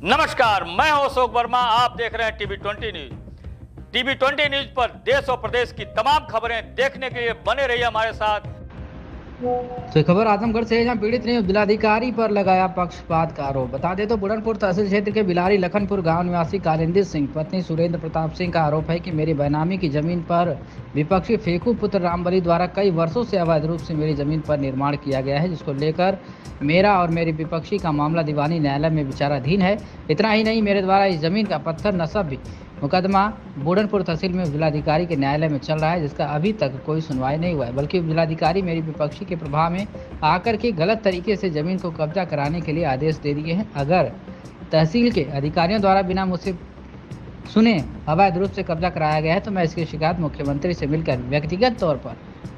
नमस्कार, मैं हूं अशोक वर्मा। आप देख रहे हैं टीवी 20 न्यूज। टीवी 20 न्यूज पर देश और प्रदेश की तमाम खबरें देखने के लिए बने रहिए हमारे साथ। तो खबर आजमगढ़ से है, जहां पीड़ित ने जिलाधिकारी पर लगाया पक्षपात का आरोप। बता दें तो बुढ़नपुर तहसील क्षेत्र के बिलारी लखनपुर गांव निवासी कालिंदी सिंह पत्नी सुरेंद्र प्रताप सिंह का आरोप है कि मेरी बेनामी की जमीन पर विपक्षी फेकू पुत्र रामबली द्वारा कई वर्षों से अवैध रूप से मेरी जमीन पर निर्माण किया गया है, जिसको लेकर मेरा और मेरी विपक्षी का मामला दीवानी न्यायालय में विचाराधीन है। इतना ही नहीं, मेरे द्वारा इस जमीन का पत्थर नस्ब भी मुकदमा बुढ़नपुर तहसील में जिलाधिकारी के न्यायालय में चल रहा है, जिसका अभी तक कोई सुनवाई नहीं हुआ है, बल्कि जिलाधिकारी मेरी विपक्षी के प्रभाव में आकर के गलत तरीके से जमीन को कब्जा कराने के लिए आदेश दे दिए हैं। अगर तहसील के अधिकारियों द्वारा बिना मुझसे सुने अवैध रूप से कब्जा कराया गया है तो मैं इसकी शिकायत मुख्यमंत्री से मिलकर व्यक्तिगत तौर पर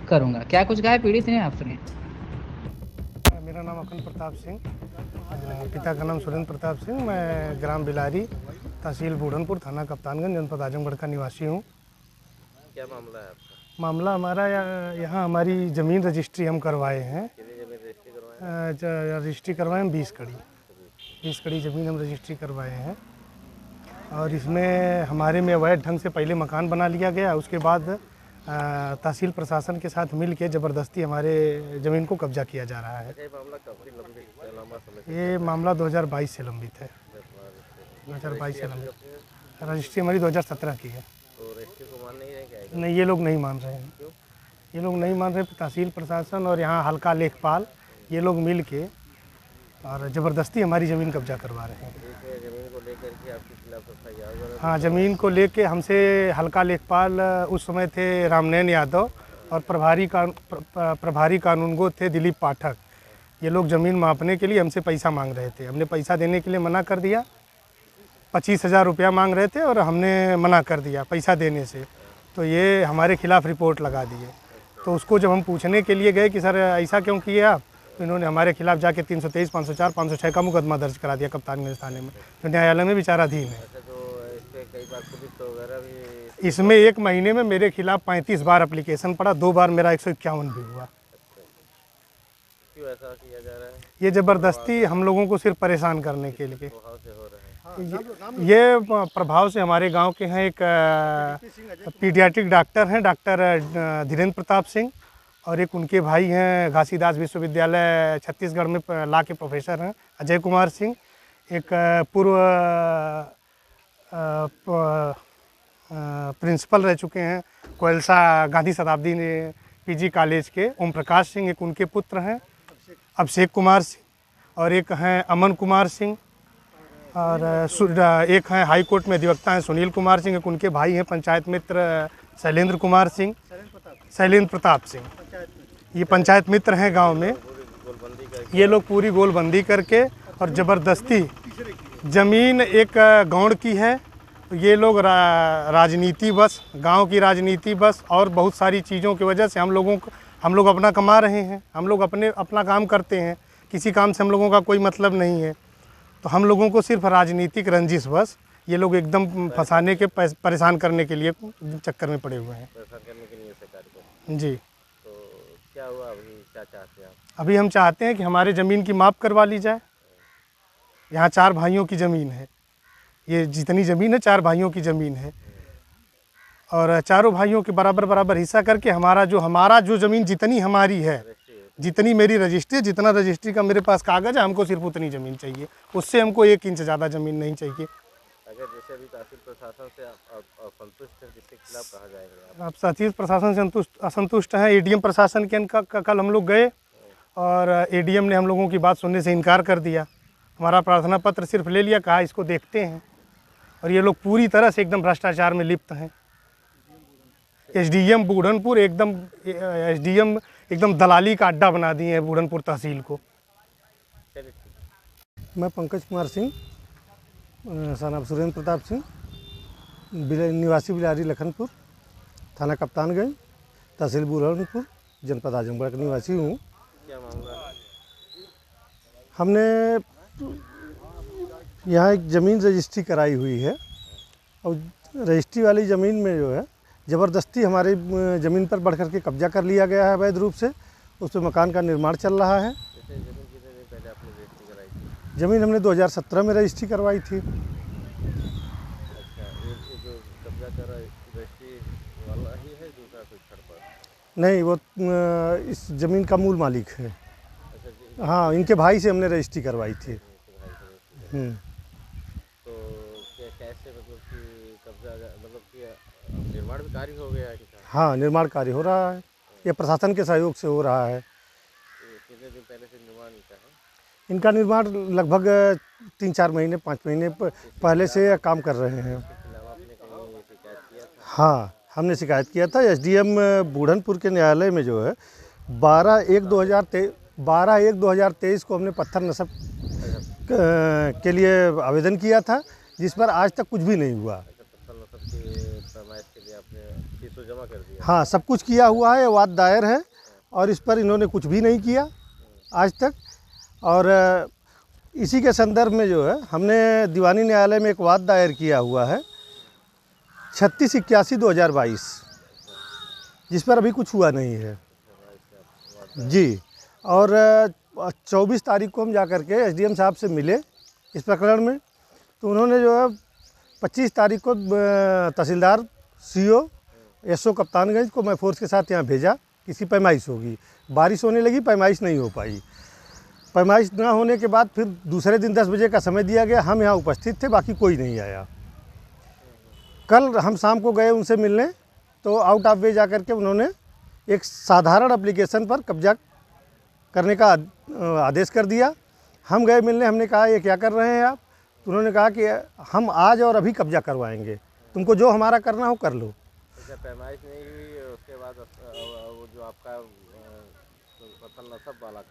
करूंगा। क्या कुछ कहा पीड़ित ने, आप सुनिए। मेरा नाम अखंड प्रताप सिंह, पिता का नाम सुरेंद्र प्रताप सिंह। मैं ग्राम बिलारी, तहसील बुढ़नपुर, थाना कप्तानगंज, जनपद आजमगढ़ का निवासी हूँ। क्या मामला है आपका? मामला हमारा यहाँ हमारी ज़मीन रजिस्ट्री हम करवाए हैं। कितनी जमीन रजिस्ट्री करवाए? रजिस्ट्री करवाए हम 20 कड़ी ज़मीन हम रजिस्ट्री करवाए हैं। और इसमें हमारे में अवैध ढंग से पहले मकान बना लिया गया, उसके बाद तहसील प्रशासन के साथ मिल के ज़बरदस्ती हमारे ज़मीन को कब्जा किया जा रहा है। ये मामला काफ़ी लंबा समय से? ये मामला 2022 से लंबित है। 2022 से लंबित। रजिस्ट्री हमारी 2017 की है। तो रजिस्ट्री को मान नहीं रहे क्या? नहीं, ये लोग नहीं मान रहे हैं। क्यों? ये लोग नहीं मान रहे। तहसील प्रशासन और यहाँ हल्का लेखपाल ये लोग मिल के और ज़बरदस्ती हमारी ज़मीन कब्जा करवा रहे हैं। ज़मीन को लेकर के आपके खिलाफ FIR? हाँ, ज़मीन को लेके हमसे हल्का लेखपाल उस समय थे रामनयन यादव और प्रभारी कानूनगो थे दिलीप पाठक। ये लोग ज़मीन मापने के लिए हमसे पैसा मांग रहे थे। हमने पैसा देने के लिए मना कर दिया। 25,000 रुपया मांग रहे थे और हमने मना कर दिया पैसा देने से। तो ये हमारे खिलाफ़ रिपोर्ट लगा दिए। तो उसको जब हम पूछने के लिए गए कि सर ऐसा क्यों किए आप, तो इन्होंने हमारे खिलाफ़ जाके 323, 504, 506 का मुकदमा दर्ज करा दिया कप्तानगंज थाने में, जो न्यायालय में विचाराधीन है। कई बार पुलिस वगैरह भी? इसमें 1 महीने में मेरे खिलाफ़ 35 बार एप्लीकेशन पड़ा, 2 बार मेरा 151 भी हुआ। क्यों ऐसा किया जा रहा है? ये ज़बरदस्ती हम लोगों को सिर्फ परेशान करने के लिए। प्रभाव से हो रहा है? ये प्रभाव से हमारे गांव के हैं एक पीडियाट्रिक डॉक्टर हैं, डॉक्टर धीरेन्द्र प्रताप सिंह, और एक उनके भाई हैं घासीदास विश्वविद्यालय छत्तीसगढ़ में लॉ के प्रोफेसर हैं अजय कुमार सिंह। एक पूर्व प्रिंसिपल रह चुके हैं कोयलसा गांधी शताब्दी PG कॉलेज के ओम प्रकाश सिंह, एक उनके पुत्र हैं अभिषेक कुमार सिंह, और एक हैं अमन कुमार सिंह, और एक हैं हाई कोर्ट में अधिवक्ता हैं सुनील कुमार सिंह। एक उनके भाई हैं पंचायत मित्र शैलेंद्र कुमार सिंह, शैलेंद्र प्रताप सिंह। ये पंचायत मित्र हैं गांव में। ये लोग पूरी गोलबंदी करके और ज़बरदस्ती ज़मीन एक गौड़ की है। तो ये लोग राजनीति बस, गांव की राजनीति बस, और बहुत सारी चीज़ों की वजह से हम लोग अपना कमा रहे हैं। हम लोग अपना काम करते हैं, किसी काम से हम लोगों का कोई मतलब नहीं है। तो हम लोगों को सिर्फ राजनीतिक रंजिश बस ये लोग एकदम फंसाने के, परेशान करने के लिए चक्कर में पड़े हुए हैं। परेशान करने के लिए ऐसे कार्य? जी। तो क्या हुआ अभी? क्या चाहते हैं आप? अभी हम चाहते हैं कि हमारे ज़मीन की माप करवा ली जाए। यहाँ 4 भाइयों की ज़मीन है। ये जितनी ज़मीन है 4 भाइयों की ज़मीन है, और चारों भाइयों के बराबर हिस्सा करके हमारा जो ज़मीन जितनी हमारी है, जितनी मेरी रजिस्ट्री है, जितना रजिस्ट्री का मेरे पास कागज़ है, हमको सिर्फ उतनी ज़मीन चाहिए। उससे हमको 1 इंच ज़्यादा ज़मीन नहीं चाहिए। अगर जैसे अभी तहसील प्रशासन से आप असंतुष्ट हैं, जिसके खिलाफ कहा जाएगा? आप तहसील प्रशासन से असंतुष्ट हैं। ADM प्रशासन के कल हम लोग गए और ADM ने हम लोगों की बात सुनने से इनकार कर दिया। हमारा प्रार्थना पत्र सिर्फ ले लिया, कहा इसको देखते हैं। और ये लोग पूरी तरह से एकदम भ्रष्टाचार में लिप्त हैं। SDM बुढ़नपुर एकदम दलाली का अड्डा बना दिए हैं बुढ़नपुर तहसील को। मैं पंकज कुमार सिंह, सन ऑफ सुरेंद्र प्रताप सिंह, निवासी बिलारी लखनपुर, थाना कप्तानगंज, तहसील बुढ़नपुर, जनपद आजमगढ़ का निवासी हूँ। क्या मामला है? हमने यहाँ एक ज़मीन रजिस्ट्री कराई हुई है, और रजिस्ट्री वाली ज़मीन में जो है ज़बरदस्ती हमारी ज़मीन पर बढ़ कर के कब्जा कर लिया गया है अवैध रूप से। उस पर मकान का निर्माण चल रहा है। जैसे ज़मीन कितने दिन पहले आपने रजिस्ट्री कराई थी? ज़मीन हमने 2017 में रजिस्ट्री करवाई थी। अच्छा, ये जो कब्जा कर रहा है रजिस्ट्री वाला ही है, दूसरा कोई थर्ड पार्टी? नहीं, वो इस ज़मीन का मूल मालिक है। अच्छा जी, हाँ, इनके भाई से हमने रजिस्ट्री करवाई थी। इनके भाई से रजिस्ट्री। हम्म। तो कैसे मतलब कि कब्जा मतलब कि निर्माण भी कार्य हो गया है कि क्या? हाँ, निर्माण कार्य हो रहा है, ये प्रशासन के सहयोग से हो रहा है। ये कितने दिन पहले से निर्माण इनका है? इनका निर्माण लगभग 3-4 महीने 5 महीने पहले से काम कर रहे हैं। इसके अलावा आपने कहीं शिकायत किया था? हाँ, हमने शिकायत किया था एसडीएम बूढ़नपुर के न्यायालय में जो है 12/1/2023 को हमने पत्थर नस्ब के लिए आवेदन किया था, जिस पर आज तक कुछ भी नहीं हुआ। अच्छा, पत्थर नस्ब की पैमाइश के लिए आपने फीस जमा कर दिया? हाँ, सब कुछ किया हुआ है, वाद दायर है और इस पर इन्होंने कुछ भी नहीं किया आज तक। और इसी के संदर्भ में जो है हमने दीवानी न्यायालय में एक वाद दायर किया हुआ है 3681/2022, जिस पर अभी कुछ हुआ नहीं है जी। और 24 तारीख को हम जा कर के एसडीएम साहब से मिले इस प्रकरण में, तो उन्होंने जो है 25 तारीख को तहसीलदार सीओ एसओ कप्तानगंज को मैं फोर्स के साथ यहाँ भेजा, किसी पैमाइश होगी। बारिश होने लगी, पैमाइश नहीं हो पाई। पैमाइश ना होने के बाद फिर दूसरे दिन 10 बजे का समय दिया गया, हम यहाँ उपस्थित थे, बाकी कोई नहीं आया। कल हम शाम को गए उनसे मिलने, तो आउट ऑफ वे जा कर के उन्होंने एक साधारण एप्लीकेशन पर कब्जा करने का आदेश कर दिया। हम गए मिलने, हमने कहा ये क्या कर रहे हैं आप? तो उन्होंने कहा कि हम आज और अभी कब्जा करवाएंगे, तुमको जो हमारा करना हो कर लो। अच्छा, पैमाइश नहीं हुई, उसके बाद वो जो आपका पत्थर नस्ब वाला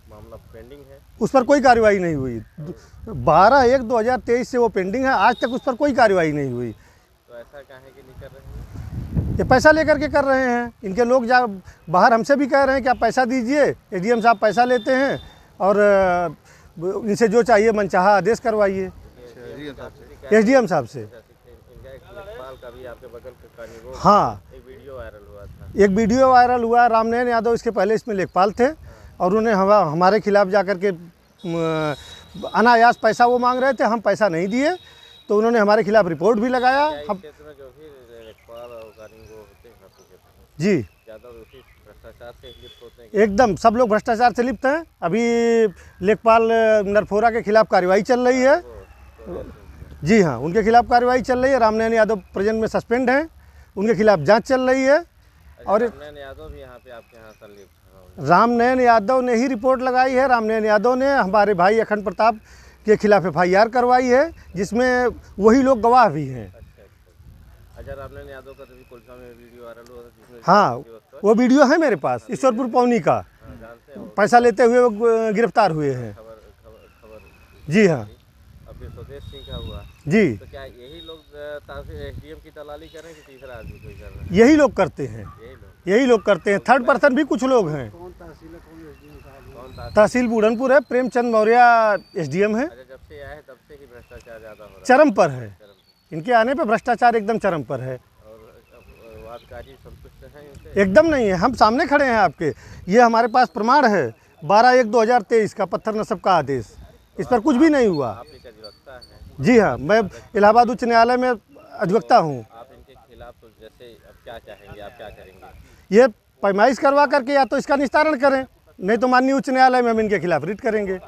मामला पेंडिंग है, उस पर कोई कार्रवाई नहीं हुई। 12/1/2023 से वो पेंडिंग है, आज तक उस पर कोई कार्रवाई नहीं हुई। तो ऐसा काहे कि नहीं कर रहे हैं? ये पैसा लेकर के कर रहे हैं। इनके लोग जा बाहर हमसे भी कह रहे हैं कि आप पैसा दीजिए, एसडीएम साहब पैसा लेते हैं और इनसे जो चाहिए मनचाहा आदेश करवाइए एसडीएम साहब से। इनका एक लेखपाल का भी आपके बगल का कानून, हाँ, एक वीडियो वायरल हुआ था। एक वीडियो वायरल हुआ, रामनयन यादव इसके पहले इसमें लेखपाल थे और उन्हें हमारे खिलाफ जा कर के अनायास पैसा वो मांग रहे थे, हम पैसा नहीं दिए, तो उन्होंने हमारे खिलाफ रिपोर्ट भी लगाया। हम क्षेत्र में जो भी लेखपाल और कानून वो होते हैं आपके क्षेत्र में, जी ज़्यादा उसी भ्रष्टाचार से लिप्त होते हैं? एकदम सब लोग भ्रष्टाचार से लिप्त हैं। अभी लेखपाल नरफोरा के खिलाफ कार्रवाई चल रही है। जी हाँ, उनके खिलाफ कार्रवाई चल रही है। रामनयन यादव प्रेजेंट में सस्पेंड हैं, उनके खिलाफ जांच चल रही है। और रामनयन यादव भी यहाँ पे आपके यहाँ संलिप्त हैं? रामनयन यादव ने ही रिपोर्ट लगाई है। रामनयन यादव ने हमारे भाई अखंड प्रताप के खिलाफ FIR करवाई है, जिसमें वही लोग गवाह भी हैं। अच्छा, रामनयन यादव का तभी कोलसा में वीडियो वायरल हुआ था जिसमें हाँ, वो वीडियो है मेरे पास, ईश्वरपुर पौनी का। जानते हैं पैसा लेते हुए वो गिरफ्तार हुए हैं। खबर जी हाँ अब फिर स्वदेश सिंह का हुआ, जी, तो क्या यही लोग एसडीएम की दलाली कर रहे हैं कि तीसरा आदमी कोई कर रहा है? यही लोग करते हैं, यही लोग करते हैं। थर्ड पर्सन भी कुछ लोग हैं। कौन तहसील बूढ़नपुर है, प्रेमचंद मौर्य एसडीएम है। अच्छा, जब से आया है तब से ही भ्रष्टाचार ज़्यादा हो रहा चरम पर है, इनके आने पर भ्रष्टाचार एकदम चरम पर है। है और वादकारी संतुष्ट हैं इनसे? एकदम नहीं है, हम सामने खड़े हैं आपके, ये हमारे पास प्रमाण है 12/1/2023 का पत्थर नस्ब का आदेश, इस पर कुछ भी नहीं हुआ। आप एक अधिवक्ता हैं? जी हाँ, मैं इलाहाबाद उच्च न्यायालय में अधिवक्ता हूँ। आप इनके खिलाफ तो जैसे अब क्या चाहेंगे, आप क्या करेंगे? ये पैमाइश करवा करके या तो इसका निस्तारण करें, नहीं तो माननीय उच्च न्यायालय में हम इनके खिलाफ रिट करेंगे। ये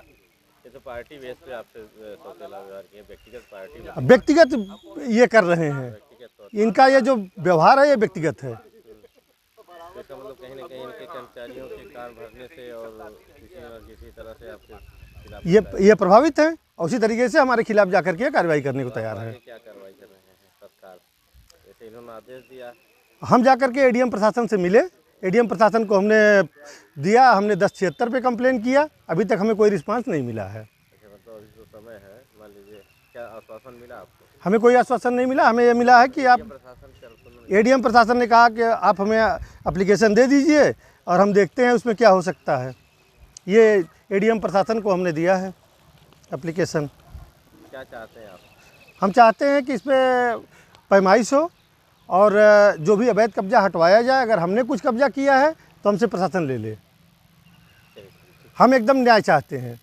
तो पार्टी बेस पे आपसे सौतेला व्यवहार किए, व्यक्तिगत पार्टी व्यक्तिगत ये कर रहे हैं, व्यक्तिगत तौर इनका ये जो व्यवहार है ये व्यक्तिगत है। पर इसका मतलब कहीं ना कहीं इनके कर्मचारियों के कार्ड भरने से और किसी तरह से आपके खिलाफ ये प्रभावित हैं और उसी तरीके से हमारे खिलाफ जाकर के कार्रवाई करने को तैयार है। क्या कार्रवाई कर रहे हैं तत्काल? जैसे इन्होंने आदेश दिया, हम जाकर के एडीएम प्रशासन से मिले, एडीएम प्रशासन को हमने दिया, हमने 1076 पे कंप्लेन किया, अभी तक हमें कोई रिस्पांस नहीं मिला है। अच्छा, मतलब अभी जो समय है, मान लीजिए क्या आश्वासन मिला आपको? हमें कोई आश्वासन नहीं मिला, हमें ये मिला है कि आप प्रशासन से एडीएम प्रशासन ने कहा कि आप हमें एप्लीकेशन दे दीजिए और हम देखते हैं उसमें क्या हो सकता है। ये एडीएम प्रशासन को हमने दिया है एप्लीकेशन। क्या चाहते हैं आप? हम चाहते हैं कि इस पर पैमाइश हो और जो भी अवैध कब्जा हटवाया जाए। अगर हमने कुछ कब्जा किया है तो हमसे प्रशासन ले ले। हम एकदम न्याय चाहते हैं।